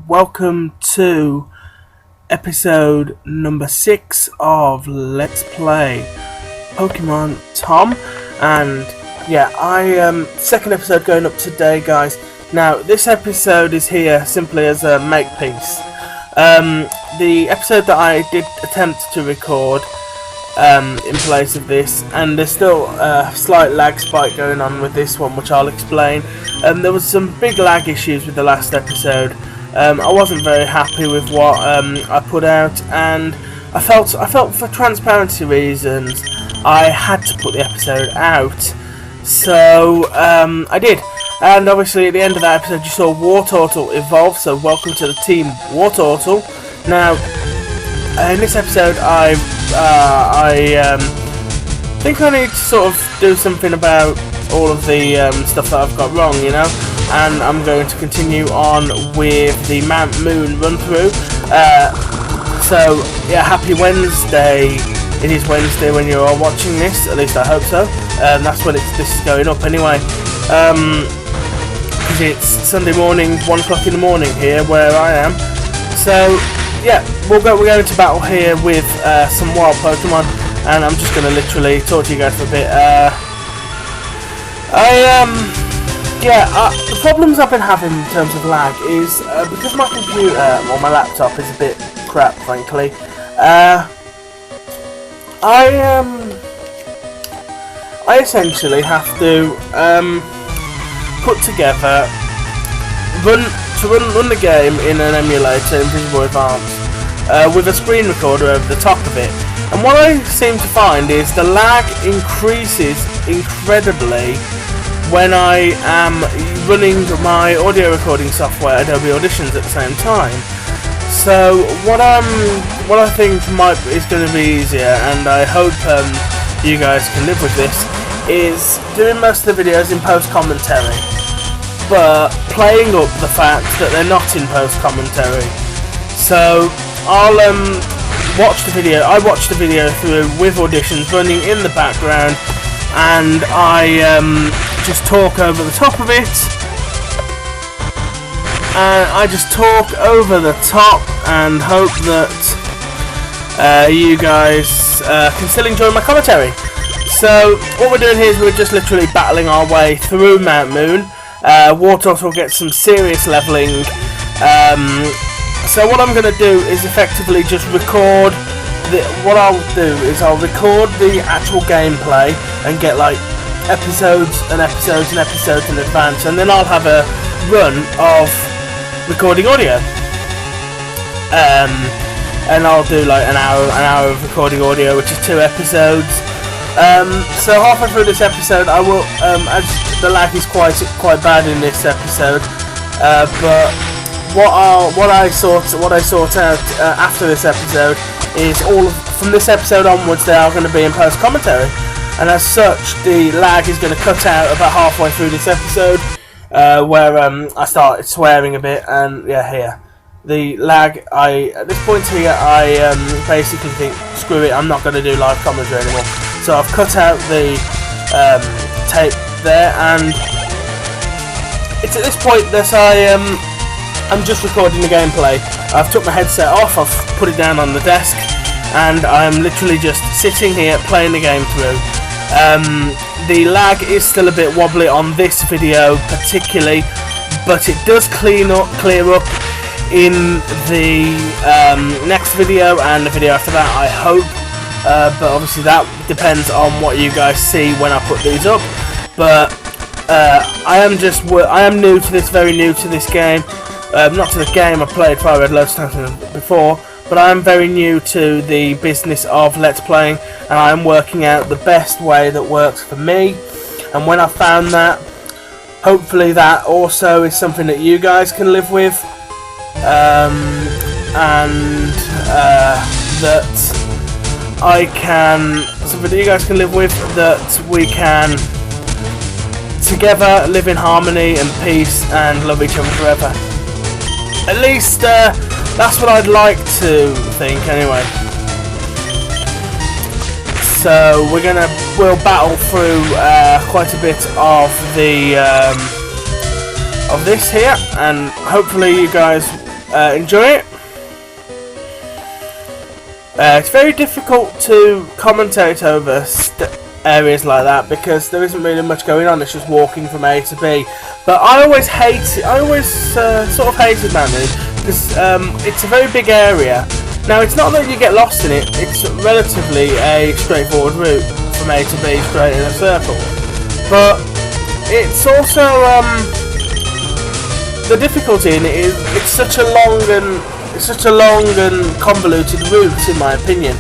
welcome to episode number 6 of Let's Play Pokemon Tom. And yeah, second episode going up today, guys. Now this episode is here simply as a makepiece. The episode that I did attempt to record in place of this, and there's still a slight lag spike going on with this one, which I'll explain. There was some big lag issues with the last episode. I wasn't very happy with what I put out, and I felt for transparency reasons I had to put the episode out. So I did, and obviously at the end of that episode you saw Wartortle evolve. So welcome to the team, Wartortle. Now in this episode I think I need to sort of do something about all of the stuff that I've got wrong, you know, and I'm going to continue on with the Mount Moon run through. So yeah, happy Wednesday. It is Wednesday when you're all watching this, at least I hope so. That's when this is going up anyway, because it's Sunday morning, 1 o'clock in the morning here where I am. So yeah, we're going to battle here with some wild Pokemon, and I'm just going to literally talk to you guys for a bit. The problems I've been having in terms of lag is because my computer or my laptop is a bit crap, frankly. I essentially have to put together run the game in an emulator in Visual Advanced with a screen recorder over the top of it. And what I seem to find is the lag increases incredibly when I am running my audio recording software, Adobe Auditions, at the same time. So what I think is going to be easier, and I hope you guys can live with this, is doing most of the videos in post-commentary, but playing up the fact that they're not in post-commentary. So I'll watch the video. I watch the video through with Auditions running in the background, and I just talk over the top of it. And I just talk over the top and hope that you guys can still enjoy my commentary. So what we're doing here is we're just literally battling our way through Mount Moon. Wartortle will get some serious leveling. So what I'm going to do is effectively just record. What I'll do is I'll record the actual gameplay and get like episodes and episodes and episodes in advance, and then I'll have a run of recording audio. And I'll do like an hour of recording audio, which is 2 episodes. So halfway through this episode, I will. As the lag is quite bad in this episode, but what I sort out after this episode is from this episode onwards they are going to be in post commentary, and as such the lag is going to cut out about halfway through this episode, where I started swearing a bit, and yeah, here the lag. At this point here I basically think, screw it, I'm not going to do live commentary anymore. So I've cut out the tape there, and it's at this point that I'm just recording the gameplay. I've took my headset off, I've put it down on the desk, and I'm literally just sitting here playing the game through. The lag is still a bit wobbly on this video particularly, but it does clear up in the next video and the video after that, I hope. But obviously that depends on what you guys see when I put these up. But I am new to this, very new to this game. Not to the game, I played Fire Red loads of times before, but I am very new to the business of Let's Playing, and I am working out the best way that works for me. And when I found that, hopefully that also is something that you guys can live with, and something that you guys can live with, that we can together live in harmony and peace and love each other forever. At least that's what I'd like to think anyway. So we'll battle through quite a bit of the of this here, and hopefully you guys enjoy it. It's very difficult to commentate over areas like that because there isn't really much going on. It's just walking from A to B. But I always sort of hated Mount Moon because it's a very big area. Now it's not that you get lost in it. It's relatively a straightforward route from A to B straight in a circle. But it's also the difficulty in it is it's such a long and convoluted route, in my opinion.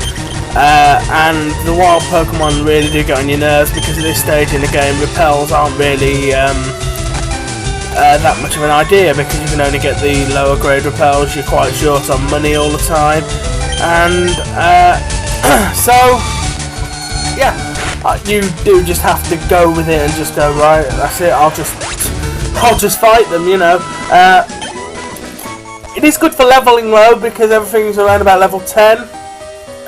And the wild Pokemon really do get on your nerves because at this stage in the game, repels aren't really that much of an idea because you can only get the lower grade repels. You're quite short on money all the time, and so yeah, you do just have to go with it and just go, right, that's it. I'll just fight them, you know. It is good for leveling though because everything's around about level 10,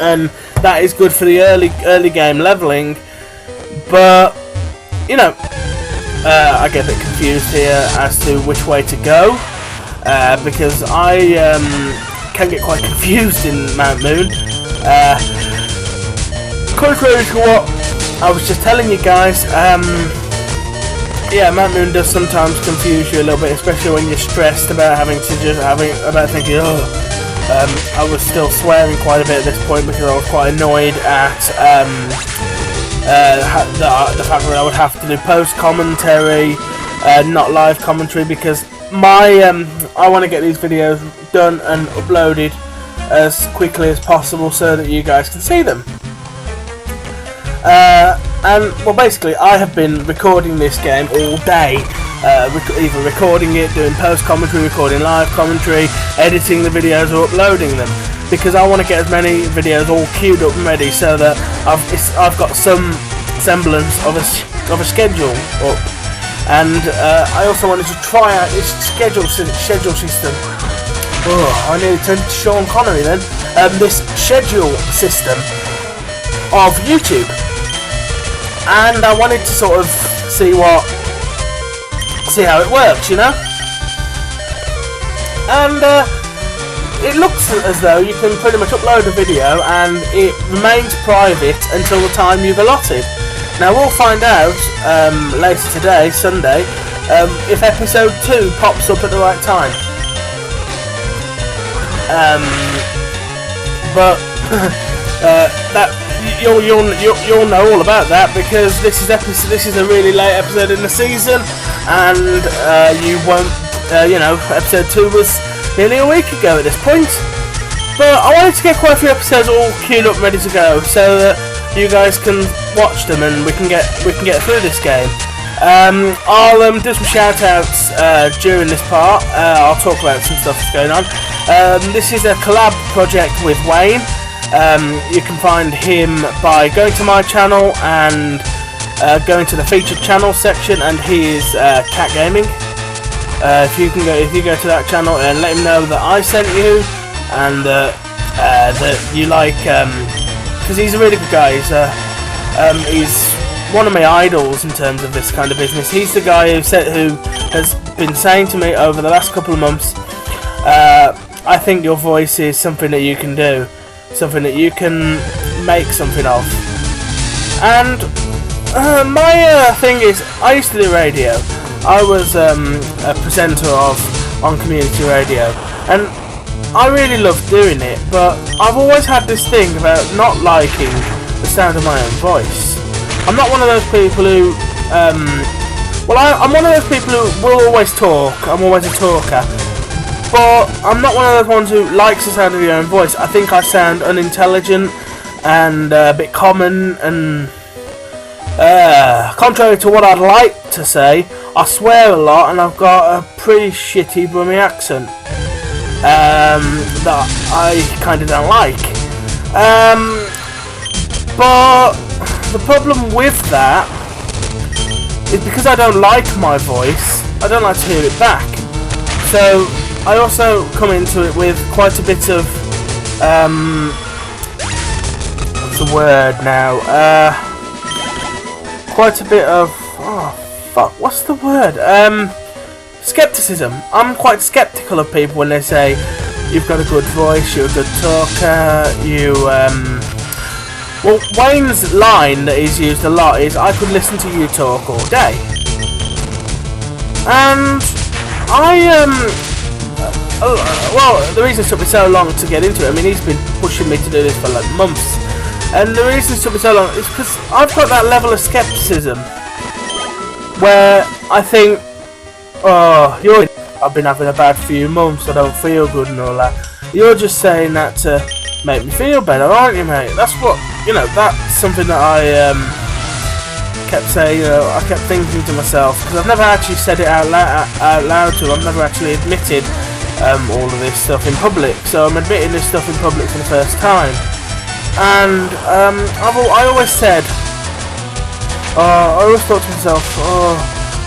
and that is good for the early game leveling. But you know, I get a bit confused here as to which way to go because I can get quite confused in Mount Moon. Contrary to what I was just telling you guys, yeah, Mount Moon does sometimes confuse you a little bit, especially when you're stressed about thinking, oh. I was still swearing quite a bit at this point because I was quite annoyed at the fact that I would have to do post commentary, not live commentary, because I want to get these videos done and uploaded as quickly as possible so that you guys can see them. And well, basically, I have been recording this game all day, either recording it, doing post commentary, recording live commentary, editing the videos, or uploading them, because I want to get as many videos all queued up and ready so that I've got some semblance of a schedule up. And I also wanted to try out this schedule system. Oh, I nearly turned to Sean Connery then. This schedule system of YouTube. And I wanted to sort of see how it works, you know. And it looks as though you can pretty much upload a video and it remains private until the time you've allotted. Now we'll find out later today, Sunday, if episode 2 pops up at the right time. But that. You'll know all about that because this is a really late episode in the season, and you won't, episode 2 was nearly a week ago at this point. But I wanted to get quite a few episodes all queued up, ready to go, so that you guys can watch them and we can get through this game. I'll do some shout outs during this part. I'll talk about some stuff that's going on. This is a collab project with Wayne. You can find him by going to my channel and going to the featured channel section, and he is Cat Gaming. If you go to that channel and let him know that I sent you and that you like, because he's a really good guy. He's one of my idols in terms of this kind of business. He's the guy who has been saying to me over the last couple of months, I think your voice is something that you can do. Something that you can make something of. And my thing is, I used to do radio. I was a presenter on community radio, and I really loved doing it, but I've always had this thing about not liking the sound of my own voice. I'm not one of those people who I'm one of those people who will always talk. I'm always a talker. But I'm not one of those ones who likes the sound of your own voice. I think I sound unintelligent and a bit common, and contrary to what I'd like to say, I swear a lot and I've got a pretty shitty Brummie accent that I kind of don't like. But the problem with that is because I don't like my voice, I don't like to hear it back. So I also come into it with quite a bit of what's the word now? Quite a bit of what's the word? skepticism. I'm quite skeptical of people when they say you've got a good voice, you're a good talker, you well, Wayne's line that he's used a lot is, I could listen to you talk all day. And well, the reason it took me so long to get into it, I mean, he's been pushing me to do this for like months, and the reason it took me so long is because I've got that level of skepticism where I think, oh, I've been having a bad few months, I don't feel good and all that. You're just saying that to make me feel better, aren't you, mate? That's what, you know, that's something that I kept saying, you know, I kept thinking to myself, because I've never actually said it out loud to him. I've never actually admitted all of this stuff in public, so I'm admitting this stuff in public for the first time. And I always said, I always thought to myself,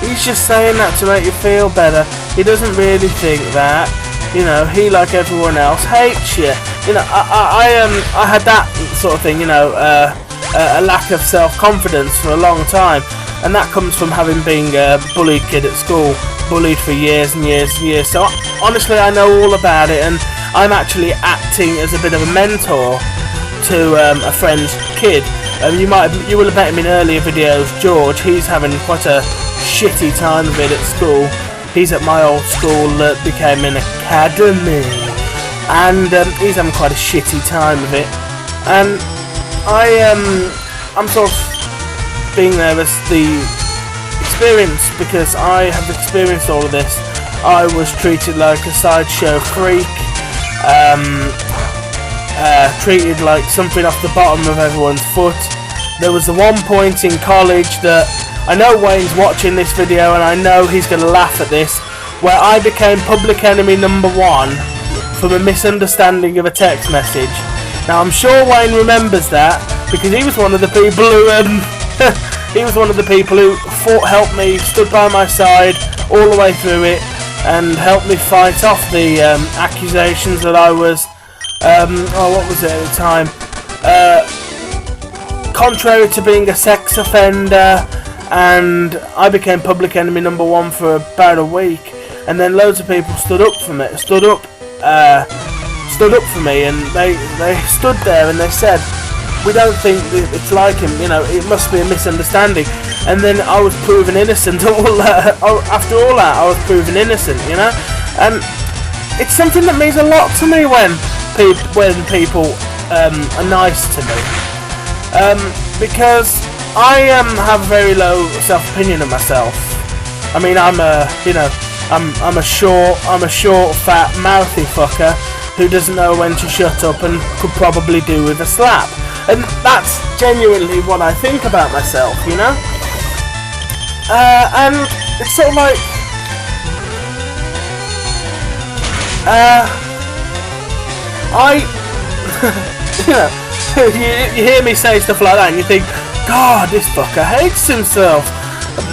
he's just saying that to make you feel better. He doesn't really think that. You know, he, like everyone else, hates you. You know, I had that sort of thing, you know, a lack of self-confidence for a long time, and that comes from having been a bullied kid at school, bullied for years and years and years. So honestly, I know all about it, and I'm actually acting as a bit of a mentor to a friend's kid. You will have met him in earlier videos, George. He's having quite a shitty time of it at school. He's at my old school that became an academy, and he's having quite a shitty time of it. And I'm sort of being there as the experience, because I have experienced all of this. I was treated like a sideshow freak, treated like something off the bottom of everyone's foot. There was the one point in college that, I know Wayne's watching this video and I know he's going to laugh at this, where I became public enemy number 1 from a misunderstanding of a text message. Now I'm sure Wayne remembers that, because he was one of the people who helped me, stood by my side all the way through it, and helped me fight off the accusations that I was what was it at the time? Contrary to being a sex offender, and I became public enemy number 1 for about a week, and then loads of people stood up for me, and they stood there and they said, we don't think it's like him, you know, it must be a misunderstanding. And then I was proven innocent. After all that, I was proven innocent, you know. And it's something that means a lot to me when people are nice to me, because I have a very low self-opinion of myself. I mean, I'm a short, fat, mouthy fucker who doesn't know when to shut up and could probably do with a slap. And that's genuinely what I think about myself, you know? And it's sort of like, you know, you hear me say stuff like that and you think, God, this fucker hates himself.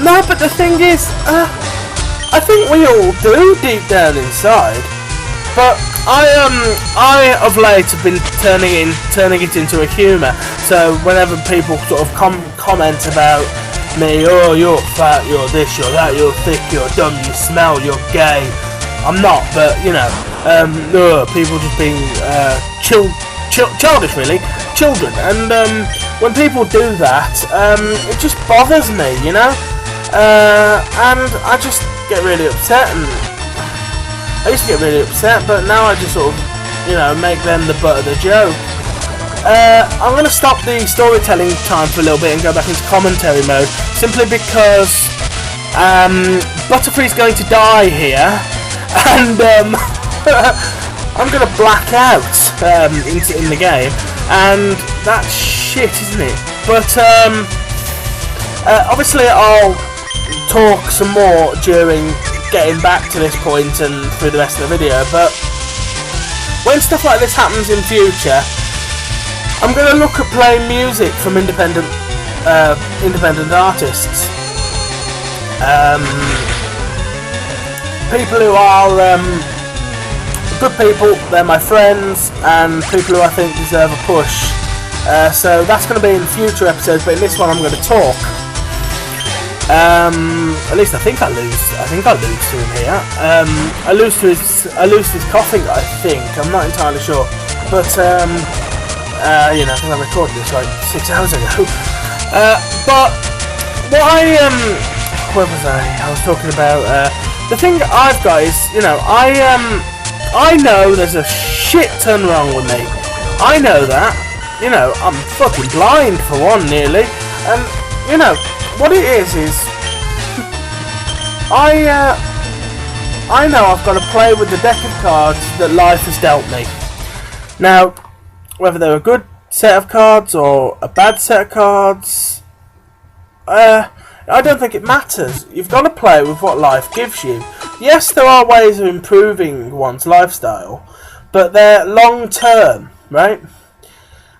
No, but the thing is, I think we all do deep down inside. But I of late have been turning it into a humour. So whenever people sort of comment about me, oh, you're fat, you're this, you're that, you're thick, you're dumb, you smell, you're gay. I'm not, but you know, people just being childish, really, children. And when people do that, it just bothers me, you know. And I just get really upset, and I used to get really upset, but now I just sort of, you know, make them the butt of the joke. I'm going to stop the storytelling time for a little bit and go back into commentary mode, simply because Butterfree's going to die here, and I'm going to black out in the game, and that's shit, isn't it? But obviously I'll talk some more during getting back to this point and through the rest of the video, but when stuff like this happens in future, I'm going to look at playing music from independent artists, people who are good people, they're my friends, and people who I think deserve a push. So that's going to be in future episodes, but in this one I'm going to talk. At least I think I lose. I think I lose to him here. I lose to his coughing. I think I'm not entirely sure, but you know, because I recorded this like 6 hours ago. But what where was I? I was talking about the thing I've got is, you know, I know there's a shit ton wrong with me. I know that. You know, I'm fucking blind for one, nearly, and you know. What it is I know I've got to play with the deck of cards that life has dealt me. Now, whether they're a good set of cards or a bad set of cards, I don't think it matters. You've got to play with what life gives you. Yes, there are ways of improving one's lifestyle, but they're long term, right?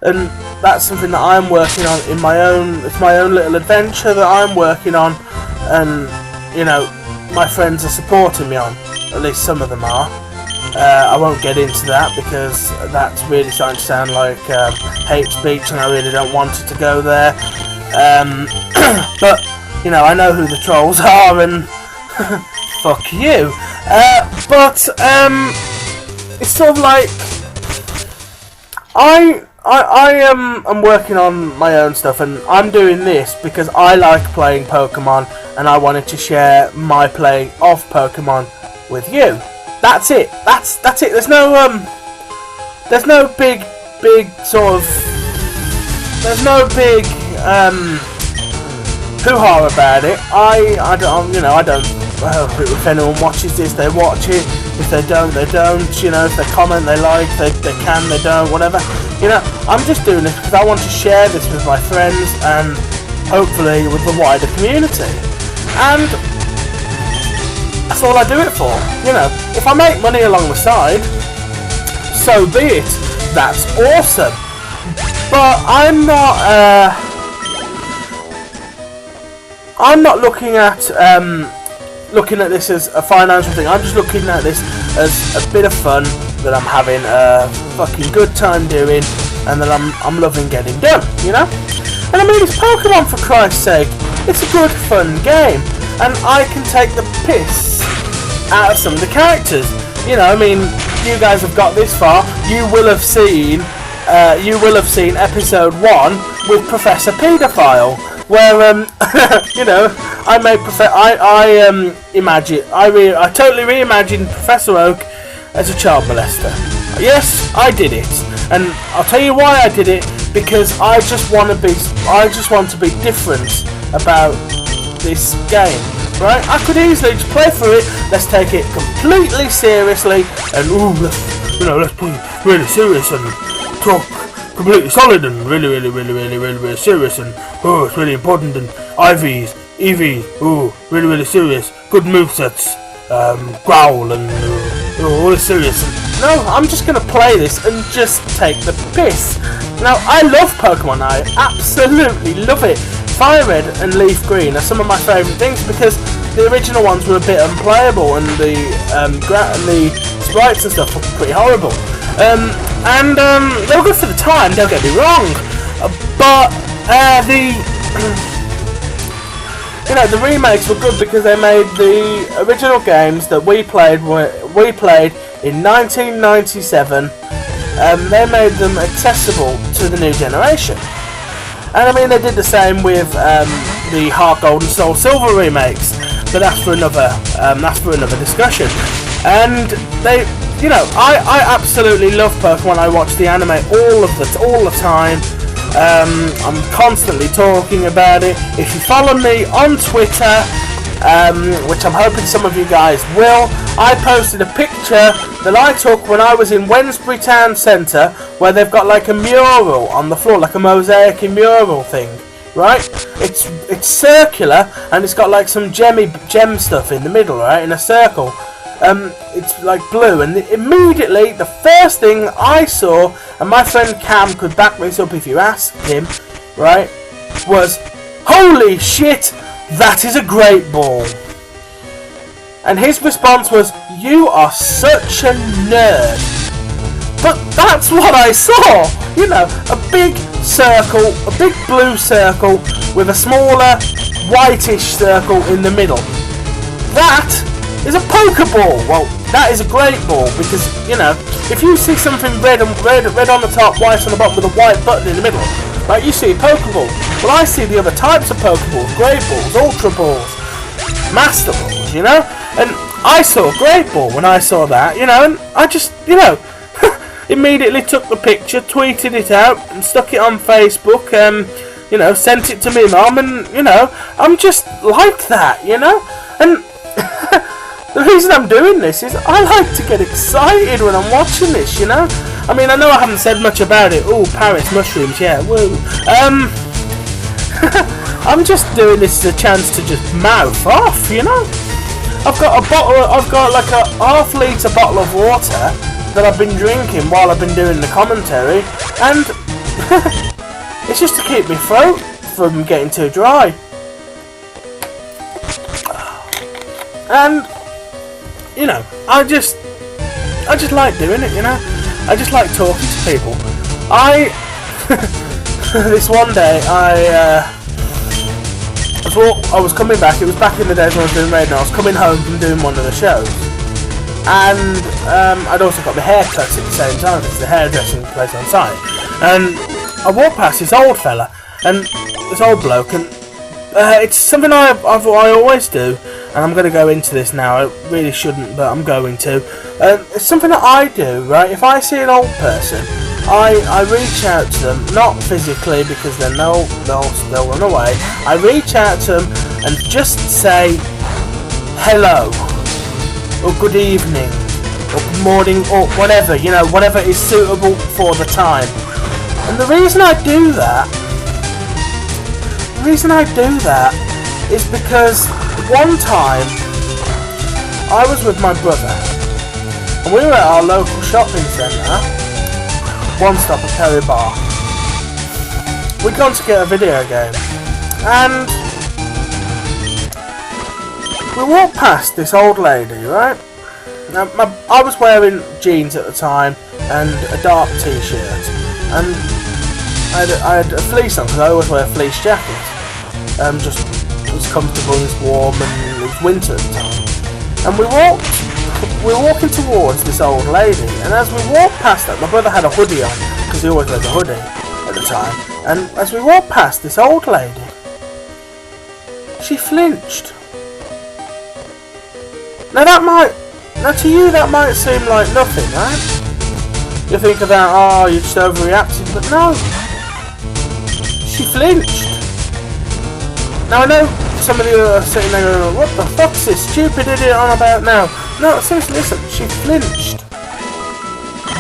And that's something that I'm working on in my own. It's my own little adventure that I'm working on, and you know, my friends are supporting me on. At least some of them are. I won't get into that because that's really starting to sound like hate speech, and I really don't want it to go there. But you know, I know who the trolls are, and fuck you. But it's sort of like I'm working on my own stuff, and I'm doing this because I like playing Pokemon, and I wanted to share my playing of Pokemon with you. That's it. That's it. There's no big sort of. There's no big hoo-ha about it. I don't. You know, I don't. If anyone watches this, they watch it. If they don't, they don't. You know, if they comment, they like. They can, they don't. Whatever. You know, I'm just doing this because I want to share this with my friends and hopefully with the wider community. And that's all I do it for. You know, if I make money along the side, so be it. That's awesome. But I'm not looking at this as a financial thing. I'm just looking at this as a bit of fun that I'm having a fucking good time doing, and that I'm loving getting done, you know? And I mean, it's Pokemon, for Christ's sake. It's a good, fun game, and I can take the piss out of some of the characters. You know, I mean, you guys have got this far. You will have seen episode 1 with Professor Pedophile, where you know, I totally reimagined Professor Oak as a child molester. Yes, I did it, and I'll tell you why I did it. Because I just want to be different about this game, right? I could easily just play through it. Let's take it completely seriously, and let's be really serious and talk completely solid and really serious, and it's really important, and IVs, EVs, really serious, good movesets, growl and all this serious. No, I'm just gonna play this and just take the piss. Now, I love Pokemon. I absolutely love it. Fire Red and Leaf Green are some of my favourite things because the original ones were a bit unplayable, and the sprites and stuff were pretty horrible. They were good for the time. Don't get me wrong, but the remakes were good because they made the original games that we played in 1997. They made them accessible to the new generation, and I mean they did the same with the Heart Gold and Soul Silver remakes, but that's for another discussion. And they, you know, I absolutely love Pokemon. I watch the anime all the time. I'm constantly talking about it. If you follow me on Twitter, which I'm hoping some of you guys will, I posted a picture that I took when I was in Wednesbury Town Centre, where they've got like a mural on the floor, like a mosaic mural thing, right? It's circular, and it's got like some gem stuff in the middle, right, in a circle. It's like blue, and immediately the first thing I saw, and my friend Cam could back this up if you asked him, right, was, holy shit, that is a great ball. And his response was, you are such a nerd. But that's what I saw, you know, a big circle, a big blue circle with a smaller whitish circle in the middle. That is a Pokeball. Well, that is a great ball because, you know, if you see something red on the top, white on the bottom with a white button in the middle, right, you see a Pokeball. Well, I see the other types of Pokeballs, Great Balls, Ultra Balls, Master Balls, you know? And I saw a Great Ball when I saw that, you know, and I just, you know, immediately took the picture, tweeted it out, and stuck it on Facebook, you know, sent it to me mum, and, you know, I'm just like that, you know? And the reason I'm doing this is I like to get excited when I'm watching this, you know? I mean, I know I haven't said much about it. Oh, Paris mushrooms, yeah, woo. I'm just doing this as a chance to just mouth off, you know? I've got like a half-litre bottle of water that I've been drinking while I've been doing the commentary, and it's just to keep my throat from getting too dry. And, you know, I just like doing it, you know? I just like talking to people. This one day, I was coming back, it was back in the days when I was doing radio, I was coming home from doing one of the shows. And I'd also got my hair cut at the same time, because the hairdressing place on site. And I walked past this old fella, and this old bloke, and it's something I always do, and I'm going to go into this now. I really shouldn't, but I'm going to. It's something that I do, right? If I see an old person, I reach out to them, not physically, because then they'll run away. I reach out to them and just say hello, or good evening, or good morning, or whatever, you know, whatever is suitable for the time. And the reason I do that is because one time I was with my brother and we were at our local shopping centre, One Stop at Perry Bar. We'd gone to get a video game, and we walked past this old lady, right? Now, I was wearing jeans at the time and a dark t-shirt, and I had a fleece on because I always wear a fleece jacket. Just it was comfortable, it was warm, and it was winter at the time. And we were walking towards this old lady, and as we walked past that, my brother had a hoodie on because he always wears a hoodie at the time. And as we walked past this old lady, she flinched. Now to you that might seem like nothing, right? You think about, oh, you're just overreacting, but no. She flinched. Now I know some of you are sitting there going, what the fuck's this stupid idiot on about now? No, seriously, listen, she flinched.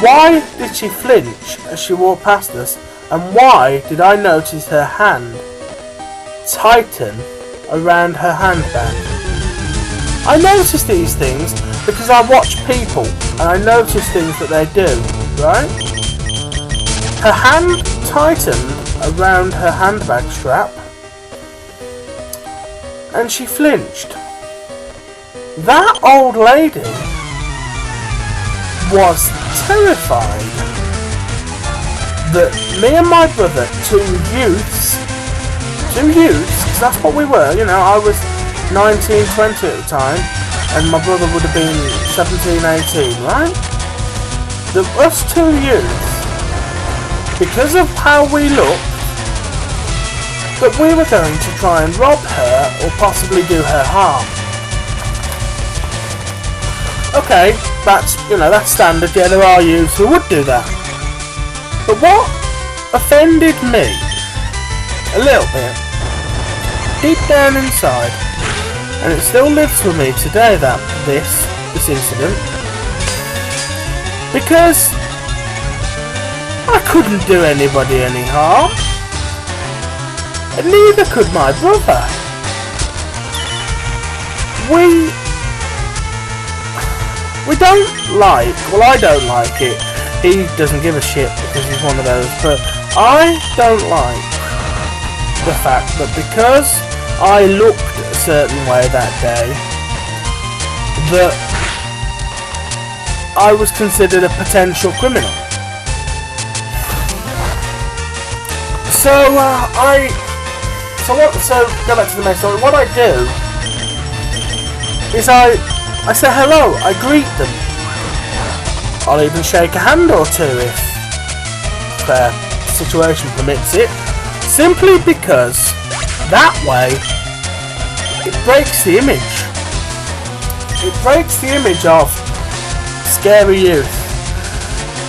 Why did she flinch as she walked past us? And why did I notice her hand tighten around her handbag? I notice these things because I watch people and I notice things that they do, right? Her hand tightened around her handbag strap and she flinched. That old lady was terrified that me and my brother, two youths, because that's what we were, you know, I was 19, 20 at the time, and my brother would have been 17, 18, right? That us two youths, because of how we looked, that we were going to try and rob her or possibly do her harm. Okay, that's standard, yeah, there are youths who would do that. But what offended me a little bit, deep down inside, and it still lives with me today, this incident, because I couldn't do anybody any harm, and neither could my brother. We don't like, well, I don't like it, he doesn't give a shit because he's one of those, but I don't like the fact that because I looked a certain way that day, that I was considered a potential criminal. So So go back to the main story. What I do is I say hello. I greet them. I'll even shake a hand or two if the situation permits it. Simply because that way it breaks the image. It breaks the image of scary youth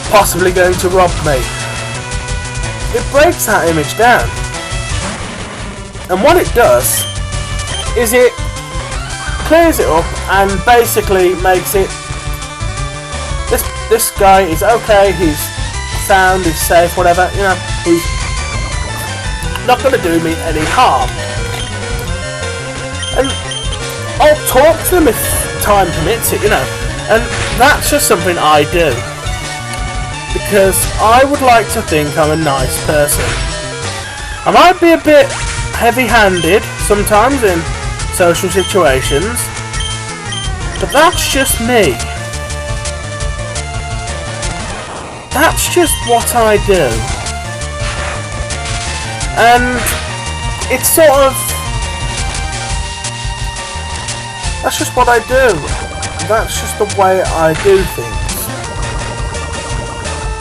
possibly going to rob me. It breaks that image down. And what it does is it clears it up and basically makes it this guy is okay, he's sound, he's safe, whatever, you know, he's not going to do me any harm. And I'll talk to them if time permits it, you know, and that's just something I do because I would like to think I'm a nice person. I might be a bit heavy-handed sometimes in social situations, but that's just me. That's just what I do. And it's sort of... that's just what I do. That's just the way I do things.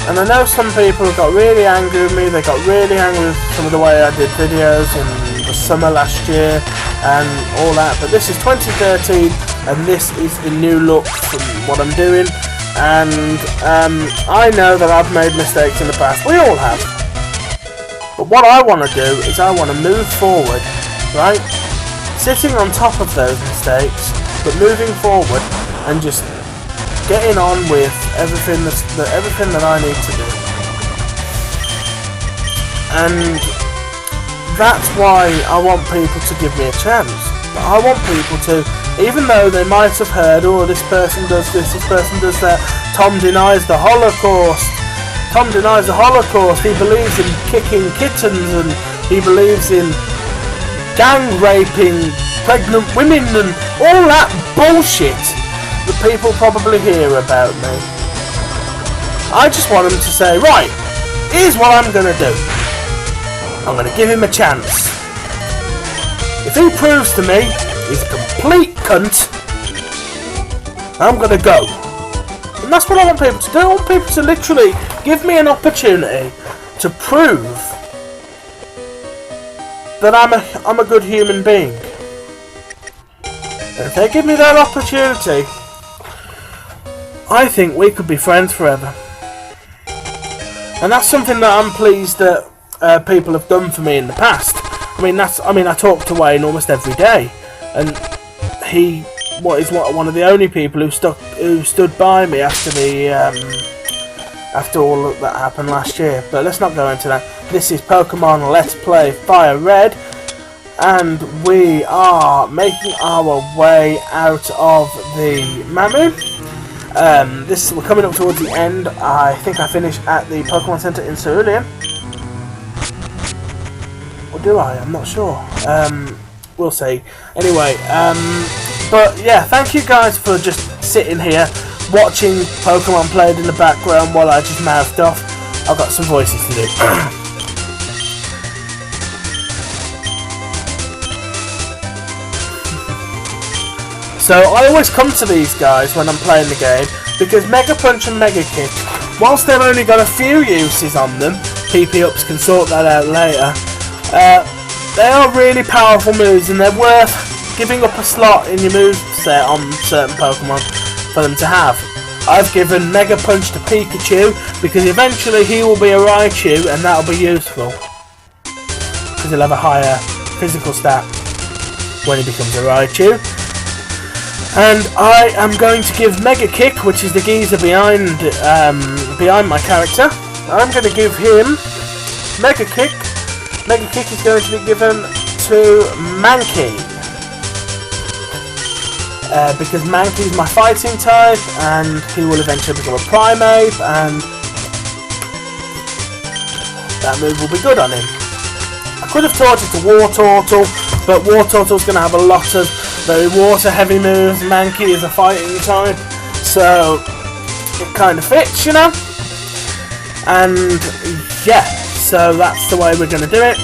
And I know some people got really angry with me. They got really angry with some of the way I did videos in the summer last year and all that. But this is 2013 and this is a new look from what I'm doing. And I know that I've made mistakes in the past. We all have. But what I want to do is I want to move forward, right? Sitting on top of those mistakes, but moving forward and just getting on with everything that I need to do. And that's why I want people to give me a chance. I want people to, even though they might have heard, oh, this person does this person does that, Tom denies the Holocaust, he believes in kicking kittens and he believes in gang raping pregnant women and all that bullshit that people probably hear about me. I just want them to say, right, here's what I'm going to do. I'm going to give him a chance. If he proves to me he's a complete cunt, I'm going to go. And that's what I want people to do. I want people to literally give me an opportunity to prove that I'm a good human being. And if they give me that opportunity, I think we could be friends forever. And that's something that I'm pleased that people have done for me in the past. I talk to Wayne almost every day, and he is one of the only people who stood by me after all that happened last year. But let's not go into that. This is Pokemon Let's Play Fire Red, and we are making our way out of the Mamu. We're coming up towards the end. I think I finished at the Pokemon Center in Cerulean. Or do I? I'm not sure. We'll see. Anyway, but yeah, thank you guys for just sitting here watching Pokemon played in the background while I just mouthed off. I've got some voices to do. So I always come to these guys when I'm playing the game because Mega Punch and Mega Kick, whilst they've only got a few uses on them, PP Ups can sort that out later, they are really powerful moves and they're worth giving up a slot in your move set on certain Pokemon for them to have. I've given Mega Punch to Pikachu because eventually he will be a Raichu and that'll be useful because he'll have a higher physical stat when he becomes a Raichu. And I am going to give Mega Kick, which is the geezer behind my character. I'm going to give him Mega Kick. Mega Kick is going to be given to Mankey. Because Mankey is my fighting type, and he will eventually become a Primeape, and that move will be good on him. I could have taught it to Wartortle, but Wartortle's going to have a lot of very water-heavy moves. Mankey is a fighting type, so it kind of fits, you know? And yeah, so that's the way we're going to do it.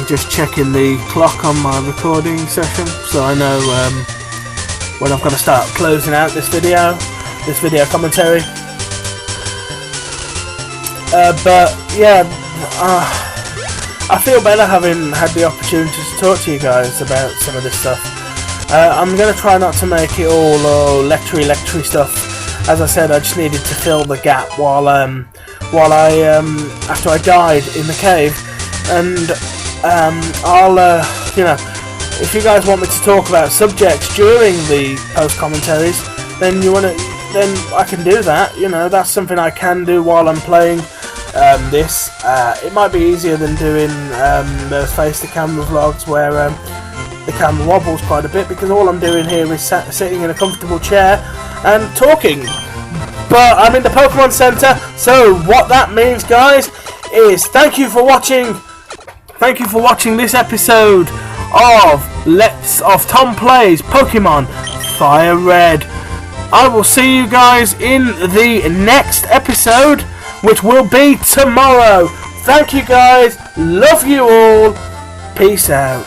just checking the clock on my recording session, so I know when I've got to start closing out this video commentary. But yeah, I feel better having had the opportunity to talk to you guys about some of this stuff. I'm going to try not to make it all lectury stuff. As I said, I just needed to fill the gap while I after I died in the cave, and I'll you know, if you guys want me to talk about subjects during the post commentaries, then I can do that. You know, that's something I can do while I'm playing this. It might be easier than doing those face to camera vlogs where the camera wobbles quite a bit, because all I'm doing here is sitting in a comfortable chair and talking. But I'm in the Pokemon Center, so what that means, guys, is thank you for watching this episode of Tom Plays Pokemon Fire Red. I will see you guys in the next episode, which will be tomorrow. Thank you guys, love you all, peace out.